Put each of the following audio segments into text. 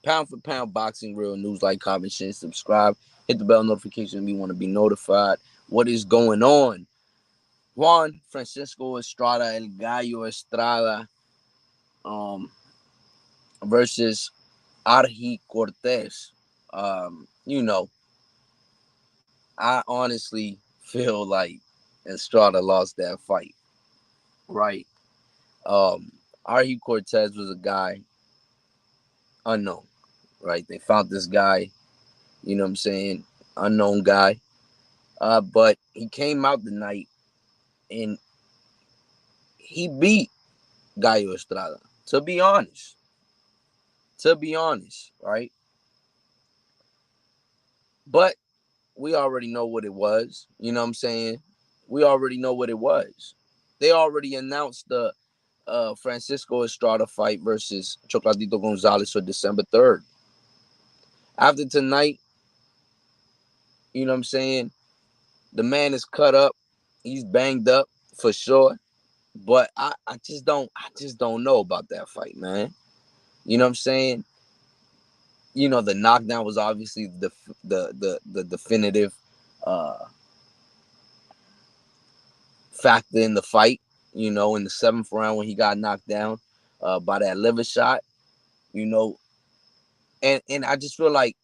Pound for pound boxing real news. Like, comment, share, subscribe. Hit the bell notification. We want to be notified. What is going on? Juan Francisco Estrada, El Gallo Estrada, um, versus Argi Cortes. You know, I honestly feel like Estrada lost that fight, right? Um, Argi Cortes was a guy unknown, right? They found this guy, you know what I'm saying, unknown guy. But he came out the night and he beat Gallo Estrada. To be honest, right? But we already know what it was. You know what I'm saying? We already know what it was. They already announced the Francisco Estrada fight versus Chocolatito Gonzalez for December 3rd. After tonight, you know what I'm saying? The man is cut up. He's banged up for sure. But I just don't know about that fight, man. You know what I'm saying? The knockdown was obviously the definitive uh factor in the fight. In the seventh round when he got knocked down by that liver shot. You know, and I just feel like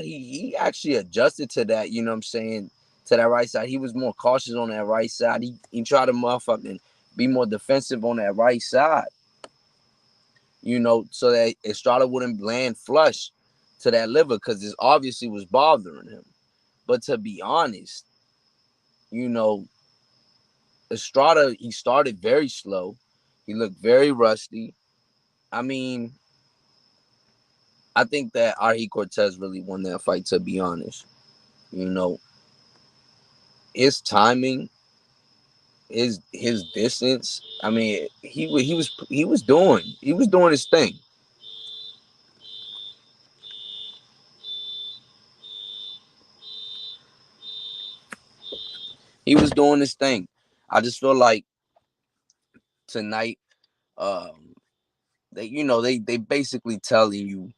he actually adjusted to that. You know what I'm saying? To that right side, he was more cautious on that right side. He tried to motherfucking be more defensive on that right side. So that Estrada wouldn't land flush to that liver because this obviously was bothering him. But to be honest, you know, Estrada, he started very slow. He looked very rusty. I mean, I think that Argi Cortez really won that fight, to be honest. You know, his timing, his distance. I mean, he was doing his thing. He was doing his thing. I just feel like tonight, um, they basically telling you,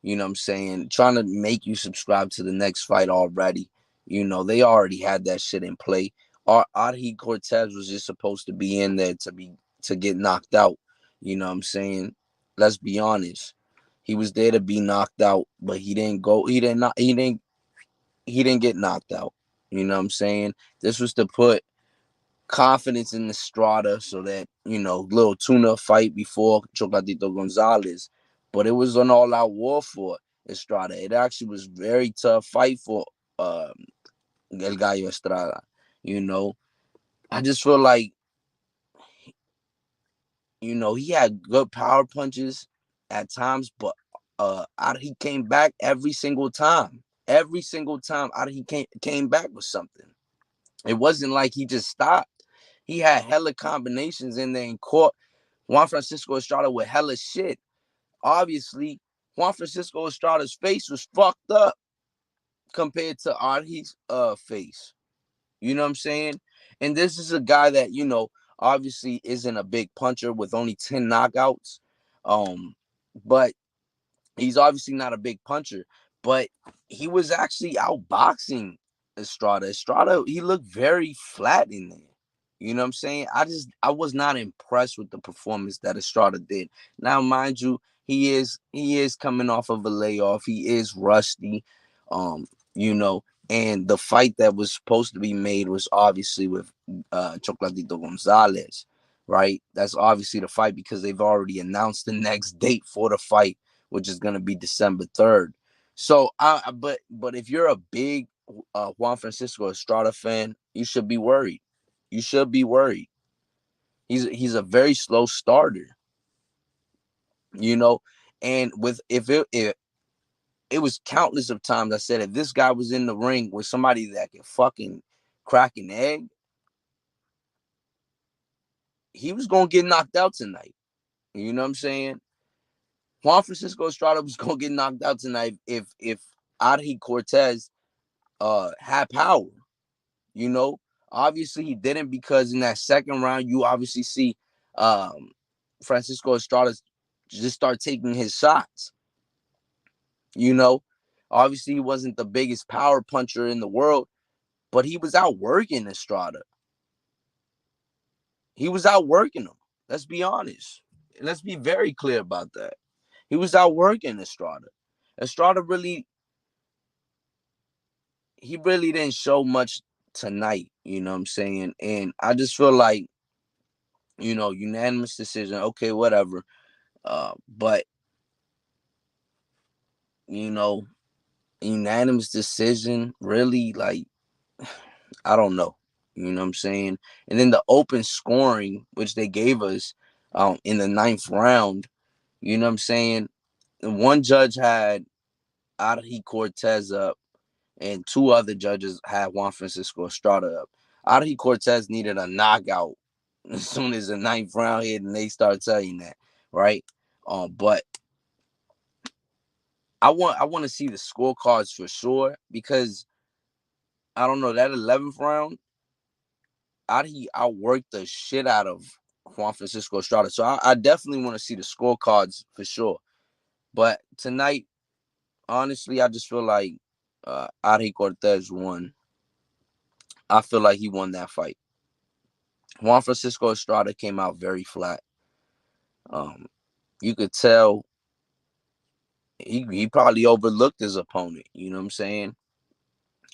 you know what I'm saying, trying to make you subscribe to the next fight already. They already had that shit in play. Argi Cortez was just supposed to be in there to get knocked out. You know what I'm saying? Let's be honest. He was there to be knocked out, but he didn't get knocked out. You know what I'm saying? This was to put confidence in Estrada so that, little tuna fight before Chocolatito Gonzalez. But it was an all out war for Estrada. It actually was very tough fight for um El Gallo Estrada. You know, I just feel like, he had good power punches at times, but he came back every single time. Every single time out he came back with something. It wasn't like he just stopped. He had hella combinations in there and caught Juan Francisco Estrada with hella shit. Obviously, Juan Francisco Estrada's face was fucked up compared to Argi's face. You know what I'm saying? And this is a guy that, obviously isn't a big puncher with only 10 knockouts. Um, but he's obviously not a big puncher. But he was actually outboxing Estrada. Estrada, he looked very flat in there. You know what I'm saying? I was not impressed with the performance that Estrada did. Now, mind you, he is coming off of a layoff. He is rusty. Um, you know, and the fight that was supposed to be made was obviously with Chocolatito Gonzalez, right? That's obviously the fight because they've already announced the next date for the fight, which is gonna be December 3rd. So, but if you're a big Juan Francisco Estrada fan, you should be worried. You should be worried. He's a very slow starter, you know. And with if it was countless of times I said if this guy was in the ring with somebody that could fucking crack an egg, he was gonna get knocked out tonight. You know what I'm saying? Juan Francisco Estrada was gonna get knocked out tonight if Argi Cortez had power. You know, obviously he didn't because in that second round you obviously see um Francisco Estrada just start taking his shots. You know, obviously he wasn't the biggest power puncher in the world, but he was outworking Estrada. He was outworking him. Let's be honest. Let's be very clear about that. He was outworking Estrada. Estrada really, he really didn't show much tonight. You know what I'm saying? And I just feel like, unanimous decision. Okay, whatever. But you know, unanimous decision. Really, like, I don't know. You know what I'm saying? And then the open scoring, which they gave us in the ninth round. You know what I'm saying? And one judge had Argi Cortes up, and two other judges had Juan Francisco Estrada up. Argi Cortes needed a knockout as soon as the ninth round hit, and they start telling that, right? But I want to see the scorecards for sure, because I don't know, that 11th round, Argi outworked the shit out of Juan Francisco Estrada. So I definitely want to see the scorecards for sure. But tonight, honestly, I just feel like Argi Cortes won. I feel like he won that fight. Juan Francisco Estrada came out very flat. Um, you could tell he probably overlooked his opponent. You know what I'm saying?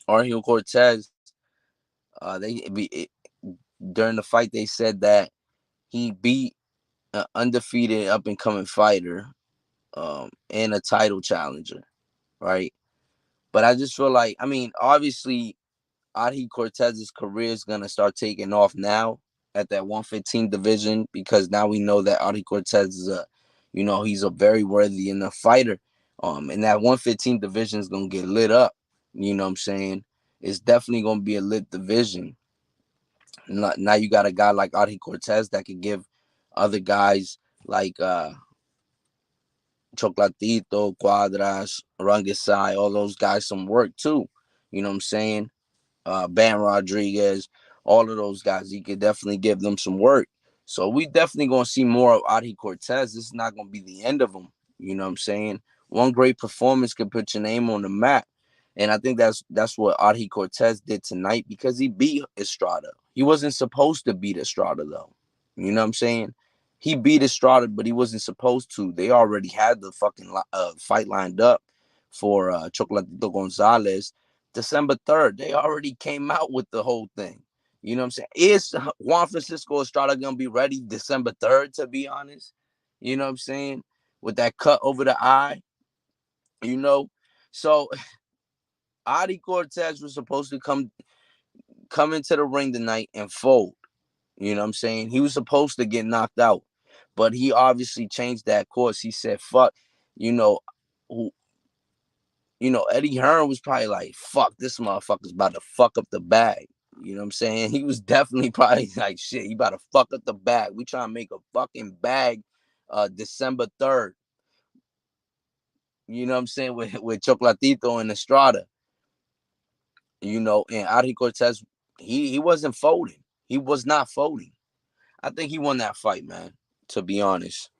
Argi Cortes, during the fight they said that he beat an undefeated up and coming fighter, and a title challenger, right? But I just feel like, I mean, obviously Argi Cortez's career is gonna start taking off now at that 115 division, because now we know that Argi Cortez is he's a very worthy enough fighter. And that 115 division is gonna get lit up. You know what I'm saying? It's definitely gonna be a lit division. Now you got a guy like Argi Cortez that could give other guys like Chocolatito, Cuadras, Rangisai, all those guys some work too. You know what I'm saying? Bam Rodriguez, all of those guys, he could definitely give them some work. So we definitely gonna see more of Argi Cortez. This is not gonna be the end of him. You know what I'm saying? One great performance can put your name on the map. And I think that's what Argi Cortez did tonight, because he beat Estrada. He wasn't supposed to beat Estrada though. You know what I'm saying? He beat Estrada, but he wasn't supposed to. They already had the fucking fight lined up for Chocolatito Gonzalez December 3rd. They already came out with the whole thing. You know what I'm saying? Is Juan Francisco Estrada gonna be ready December 3rd, to be honest? You know what I'm saying? With that cut over the eye, you know. So Argi Cortez was supposed to come into the ring tonight and fold. You know what I'm saying? He was supposed to get knocked out, but he obviously changed that course. He said, fuck, you know, who Eddie Hearn was probably like, fuck, this motherfucker's about to fuck up the bag. You know what I'm saying? He was definitely probably like, shit, he about to fuck up the bag. We trying to make a fucking bag December 3rd. You know what I'm saying? With Chocolatito and Estrada. And Argi Cortez, he wasn't folding. He was not folding. I think he won that fight, man, to be honest.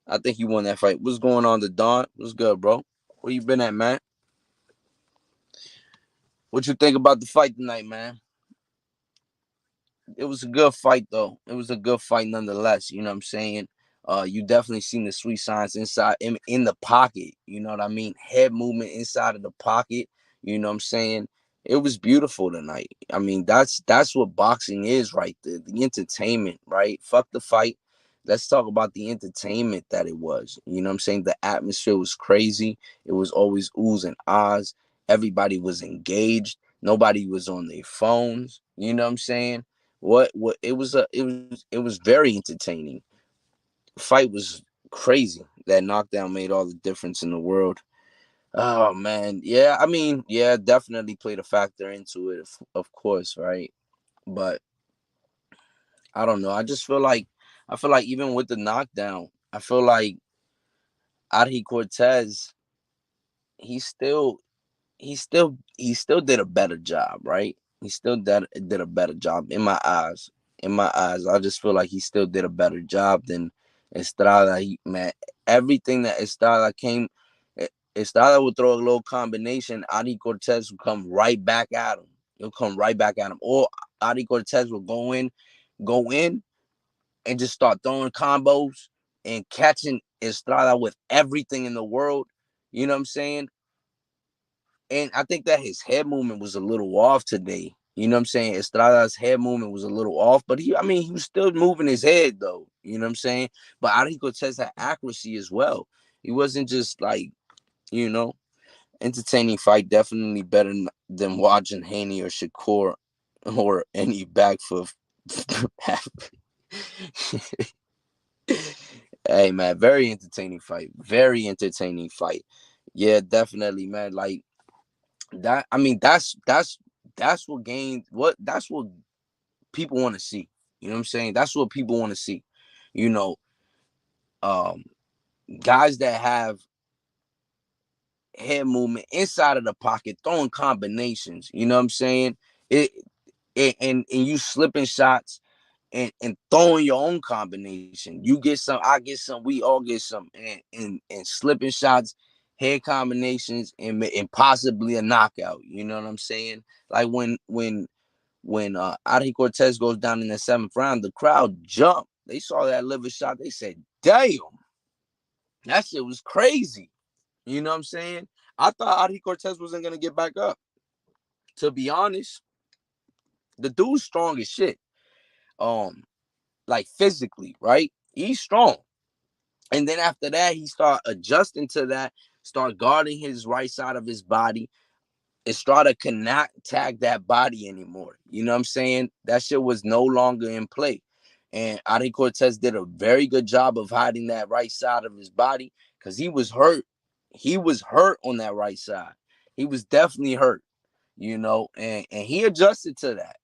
I think he won that fight. What's going on, the Don? What's good, bro? Where you been at, man? What you think about the fight tonight, man? It was a good fight though. It was a good fight nonetheless. You know what I'm saying? You definitely seen the sweet signs inside in the pocket. You know what I mean? Head movement inside of the pocket. You know what I'm saying? It was beautiful tonight. I mean, that's what boxing is right there. The entertainment, right? Fuck the fight. Let's talk about the entertainment that it was. You know what I'm saying? The atmosphere was crazy. It was always oohs and ahs. Everybody was engaged. Nobody was on their phones. You know what I'm saying? What it was very entertaining. Fight was crazy. That knockdown made all the difference in the world. Oh man, yeah. I mean, yeah, definitely played a factor into it, of course, right? But I don't know. I feel like even with the knockdown, I feel like Argi Cortez, he still he still did a better job, right? He still did a better job in my eyes. In my eyes, I just feel like he still did a better job than Estrada. Man, everything that Estrada Estrada would throw a little combination. Argi Cortes would come right back at him. He'll come right back at him. Or Argi Cortes will go in, and just start throwing combos and catching Estrada with everything in the world. You know what I'm saying? And I think that his head movement was a little off today. You know what I'm saying? Estrada's head movement was a little off, but he was still moving his head though. You know what I'm saying? But Argi Cortes had accuracy as well. He wasn't just like, you know, entertaining fight. Definitely better than watching Haney or Shakur or any back for. Hey man, very entertaining fight. Very entertaining fight. Yeah, definitely, man. Like that. I mean, that's what that's what people want to see. You know what I'm saying? That's what people want to see. You know, um, guys that have head movement inside of the pocket, throwing combinations. You know what I'm saying? It, and you slipping shots and throwing your own combination. You get some, I get some, we all get some, and slipping shots, head combinations, and possibly a knockout. You know what I'm saying? Like when Argi Cortes goes down in the 7th round, the crowd jumped. They saw that liver shot. They said, "Damn, that shit was crazy." You know what I'm saying? I thought Argi Cortes wasn't gonna get back up. To be honest, the dude's strong as shit. Um, like physically, right? He's strong. And then after that, he start adjusting to that, start guarding his right side of his body. Estrada cannot tag that body anymore. You know what I'm saying? That shit was no longer in play. And Argi Cortes did a very good job of hiding that right side of his body because he was hurt. He was hurt on that right side. He was definitely hurt, and he adjusted to that,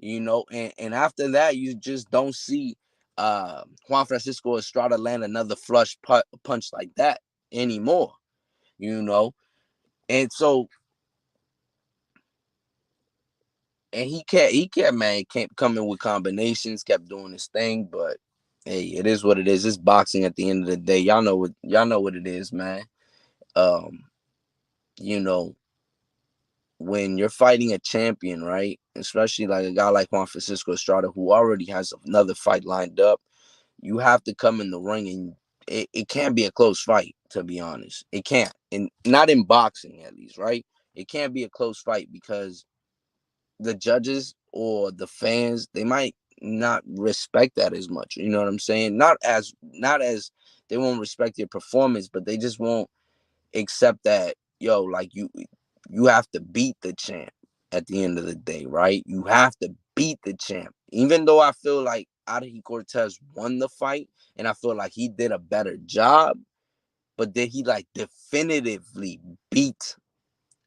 and after that, you just don't see Juan Francisco Estrada land another flush punch like that anymore, you know. And so, and he kept, man, he kept coming with combinations, kept doing his thing, but hey, it is what it is. It's boxing at the end of the day. Y'all know what it is, man. Um, you know, when you're fighting a champion, right? Especially like a guy like Juan Francisco Estrada, who already has another fight lined up, you have to come in the ring, and it can't be a close fight, to be honest. It can't. And not in boxing, at least, right? It can't be a close fight because the judges or the fans, they might not respect that as much. You know what I'm saying? Not as they won't respect your performance, but they just won't accept that, yo, like you have to beat the champ at the end of the day, right? You have to beat the champ. Even though I feel like Argi Cortes won the fight and I feel like he did a better job, but did he like definitively beat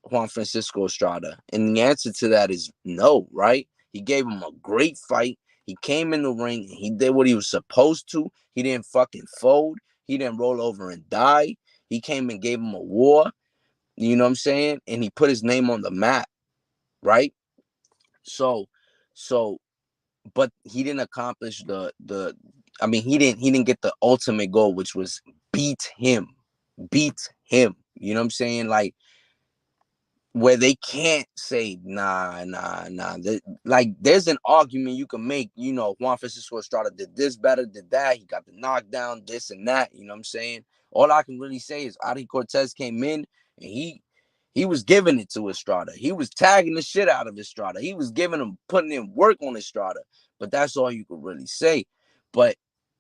Juan Francisco Estrada? And the answer to that is no, right? He gave him a great fight. He came in the ring and he did what he was supposed to. He didn't fucking fold. He didn't roll over and die. He came and gave him a war. You know what I'm saying? And he put his name on the map, right? So, so, but he didn't accomplish the. I mean, he didn't get the ultimate goal, which was beat him, beat him. You know what I'm saying? Like, where they can't say nah. Like, there's an argument you can make. Juan Francisco Estrada did this better, did that. He got the knockdown, this and that. You know what I'm saying? All I can really say is Argi Cortes came in and he was giving it to Estrada. He was tagging the shit out of Estrada. He was putting in work on Estrada. But that's all you could really say. But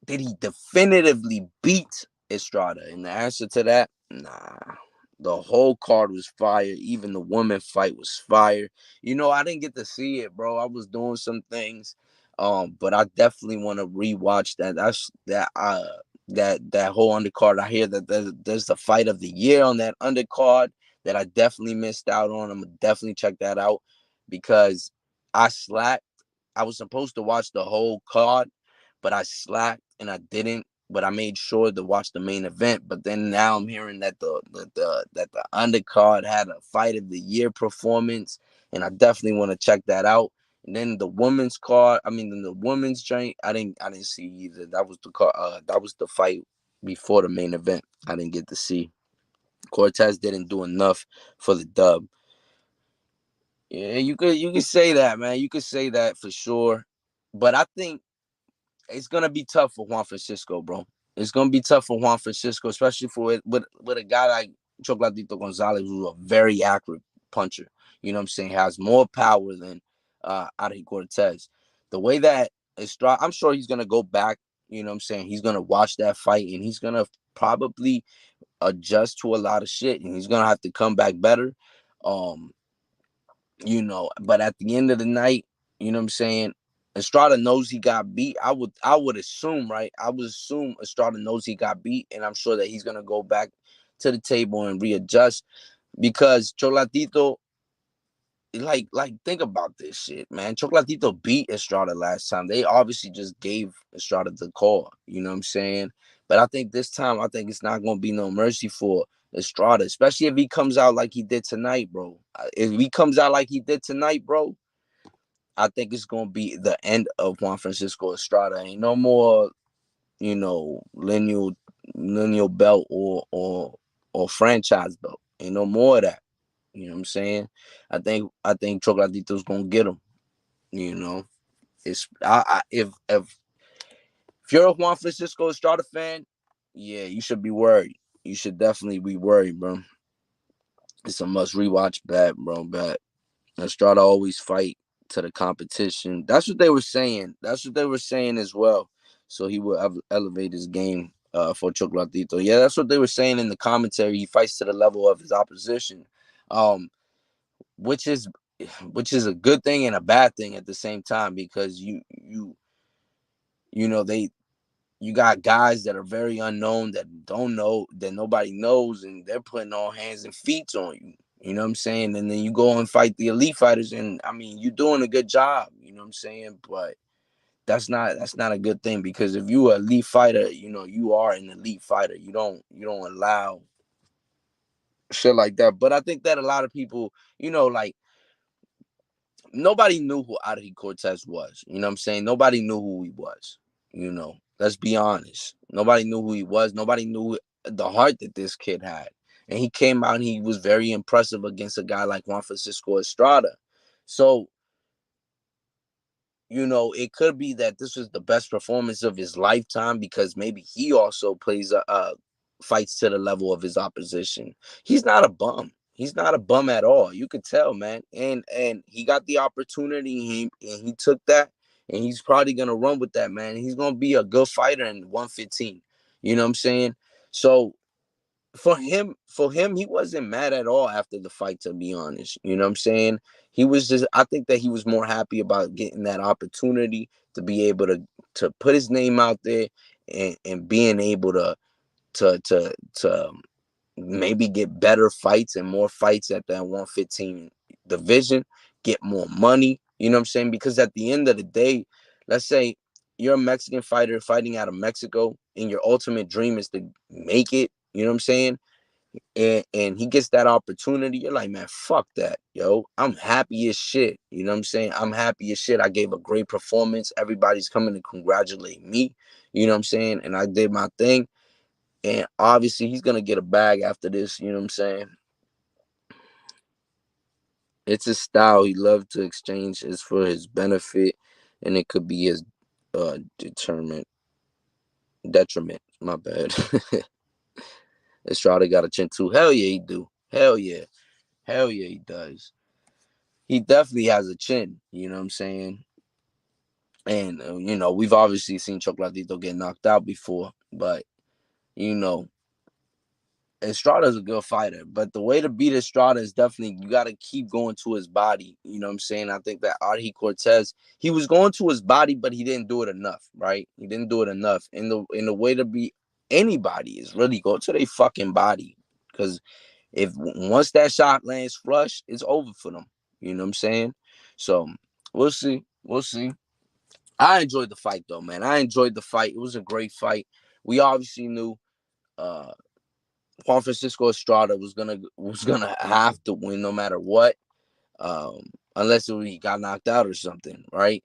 did he definitively beat Estrada? And the answer to that, nah. The whole card was fire. Even the woman fight was fire. I didn't get to see it, bro. I was doing some things. But I definitely want to rewatch that. That whole undercard. I hear that there's the fight of the year on that undercard that I definitely missed out on. I'm gonna definitely check that out because I slacked. I was supposed to watch the whole card, but I slacked and I didn't. But I made sure to watch the main event. But then now I'm hearing that the undercard had a fight of the year performance, and I definitely want to check that out. And then the women's card, the women's joint, I didn't see either. That was the card. That was the fight before the main event. I didn't get to see. Cortez didn't do enough for the dub. Yeah, you could say that, man. You could say that for sure. But I think it's gonna be tough for Juan Francisco, bro. It's gonna be tough for Juan Francisco, especially for it with a guy like Chocolatito Gonzalez, who's a very accurate puncher. You know what I'm saying? Has more power than Argi Cortes. The way that Estrada, I'm sure he's gonna go back. You know what I'm saying? He's gonna watch that fight and he's gonna probably adjust to a lot of shit, and he's gonna have to come back better. Um, but at the end of the night, you know what I'm saying? Estrada knows he got beat. I would assume, right? I would assume Estrada knows he got beat, and I'm sure that he's gonna go back to the table and readjust because Cholatito, like think about this shit, man. Chocolatito beat Estrada last time. They obviously just gave Estrada the call, you know what I'm saying? But I think this time, I think it's not gonna be no mercy for Estrada, especially if he comes out like he did tonight, bro. If he comes out like he did tonight, bro, I think it's gonna be the end of Juan Francisco Estrada. Ain't no more, lineal belt or franchise belt. Ain't no more of that. You know what I'm saying? I think Chocolatito's gonna get him. You know, it's if you're a Juan Francisco Estrada fan, yeah, you should be worried. You should definitely be worried, bro. It's a must rewatch bet, bro. Bet Estrada always fight to the competition. That's what they were saying. That's what they were saying as well. So he will elevate his game for Chocolatito. Yeah, that's what they were saying in the commentary. He fights to the level of his opposition. Um, which is which is a good thing and a bad thing at the same time because you know they you got guys that are very unknown that don't know that nobody knows and they're putting all hands and feet on you. You know what I'm saying? And then you go and fight the elite fighters and I mean you're doing a good job, you know what I'm saying? But that's not a good thing because if you are an elite fighter, you are an elite fighter. You don't allow shit like that. But I think that a lot of people, like nobody knew who Argi Cortes was. You know what I'm saying? Nobody knew who he was. Let's be honest. Nobody knew who he was. Nobody knew the heart that this kid had. And he came out and he was very impressive against a guy like Juan Francisco Estrada. So, it could be that this was the best performance of his lifetime because maybe he also plays fights to the level of his opposition. He's not a bum. He's not a bum at all. You could tell, man. And he got the opportunity and he took that and he's probably gonna run with that, man. He's gonna be a good fighter in 115. You know what I'm saying? So for him, he wasn't mad at all after the fight, to be honest. You know what I'm saying? I think that he was more happy about getting that opportunity to be able to put his name out there and being able to maybe get better fights and more fights at that 115 division, get more money. You know what I'm saying? Because at the end of the day, let's say you're a Mexican fighter fighting out of Mexico and your ultimate dream is to make it. You know what I'm saying? And he gets that opportunity. You're like, man, fuck that, yo. I'm happy as shit. You know what I'm saying? I'm happy as shit. I gave a great performance. Everybody's coming to congratulate me. You know what I'm saying? And I did my thing. And obviously he's gonna get a bag after this, you know what I'm saying? It's his style. He loved to exchange. It's for his benefit, and it could be his detriment. My bad. Estrada got a chin too. Hell yeah, he do. Hell yeah. Hell yeah, he does. He definitely has a chin, you know what I'm saying? And we've obviously seen Chocolatito get knocked out before, but you know, Estrada's a good fighter, but the way to beat Estrada is definitely you got to keep going to his body. You know what I'm saying? I think that Argi Cortes, he was going to his body, but he didn't do it enough, right? He didn't do it enough. And the way to beat anybody is really go to their fucking body, because if once that shot lands flush, it's over for them. You know what I'm saying? So we'll see. We'll see. I enjoyed the fight though, man. I enjoyed the fight. It was a great fight. We obviously knew. Uh, Juan Francisco Estrada was gonna have to win no matter what, unless he got knocked out or something, right?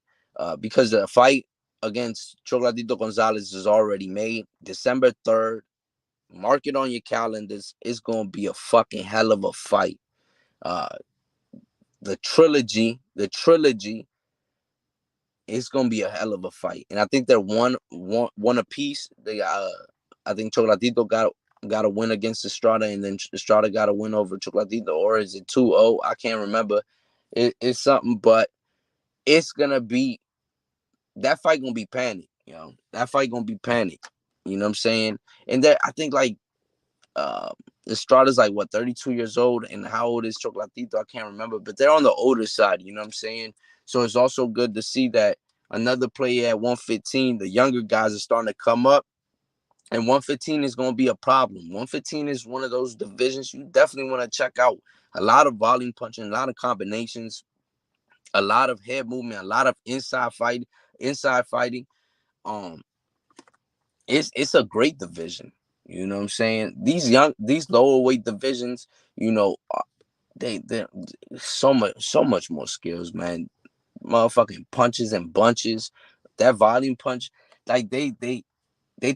Because the fight against Chocolatito Gonzalez is already made, December 3rd, Mark it on your calendars. It's gonna be a fucking hell of a fight. Uh, the trilogy, it's gonna be a hell of a fight, and I think they're one apiece. I think Chocolatito got a win against Estrada, and then Estrada got a win over Chocolatito, or is it 2-0? I can't remember. It's something, but it's gonna be that fight gonna be panic. That fight gonna be panic. You know what I'm saying? And there, I think like uh, Estrada's like what 32 years old, and how old is Chocolatito? I can't remember, but they're on the older side. You know what I'm saying? So it's also good to see that another player at 115, the younger guys are starting to come up, and 115 is going to be a problem. 115 is one of those divisions you definitely want to check out. A lot of volume punching, a lot of combinations, a lot of head movement, a lot of inside fighting. Um, it's a great division. You know what I'm saying? These lower weight divisions, you know, they so much more skills, man. Motherfucking punches and bunches, that volume punch, like they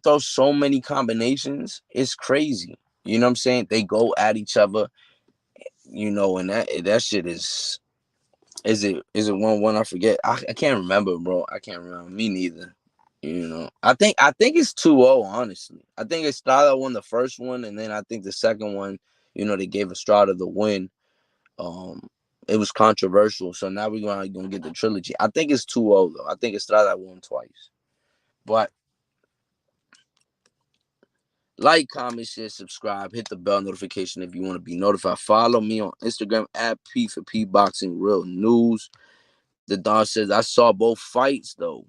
throw so many combinations. It's crazy. You know what I'm saying? They go at each other, and that shit is it 1-1? I forget. I can't remember, bro. I can't remember. Me neither. I think it's 2-0, honestly. I think Estrada won the first one, and then I think the second one, they gave Estrada the win. Um, it was controversial, so now we're gonna get the trilogy. I think it's 2-0 though. I think Estrada won twice. But like, comment, share, subscribe, hit the bell notification if you want to be notified. Follow me on Instagram at P for P Boxing Real News. The Don says I saw both fights though.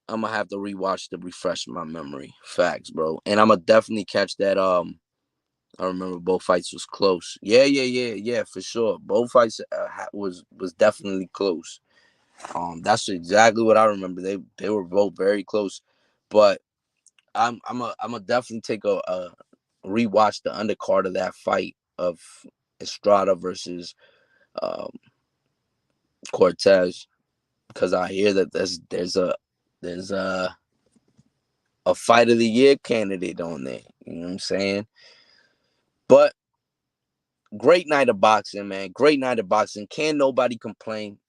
I'm gonna have to rewatch to refresh my memory. Facts, bro. And I'm gonna definitely catch that. I remember both fights was close. Yeah, for sure. Both fights was definitely close. That's exactly what I remember. They were both very close, but I'm a definitely take a rewatch the undercard of that fight of Estrada versus um, Cortez, because I hear that there's a fight of the year candidate on there. You know what I'm saying? But great night of boxing, man. Great night of boxing. Can nobody complain?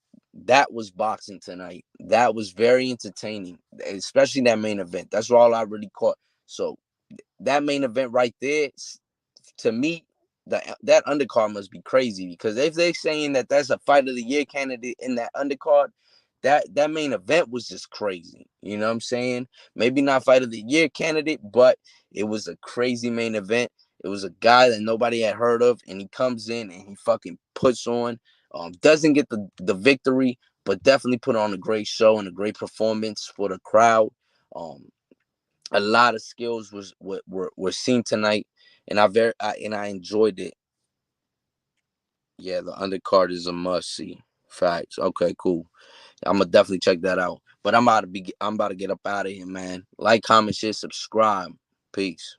That was boxing tonight. That was very entertaining, especially that main event. That's all I really caught. So that main event right there, to me, that undercard must be crazy, because if they're saying that that's a fight of the year candidate in that undercard, that main event was just crazy. You know what I'm saying? Maybe not fight of the year candidate, but it was a crazy main event. It was a guy that nobody had heard of, and he comes in and he fucking puts on. Doesn't get the victory, but definitely put on a great show and a great performance for the crowd. Um, a lot of skills were seen tonight, and I enjoyed it. Yeah, the undercard is a must see. Facts. Okay, cool. I'm gonna definitely check that out. But I'm about to get up out of here, man. Like, comment, share, subscribe. Peace.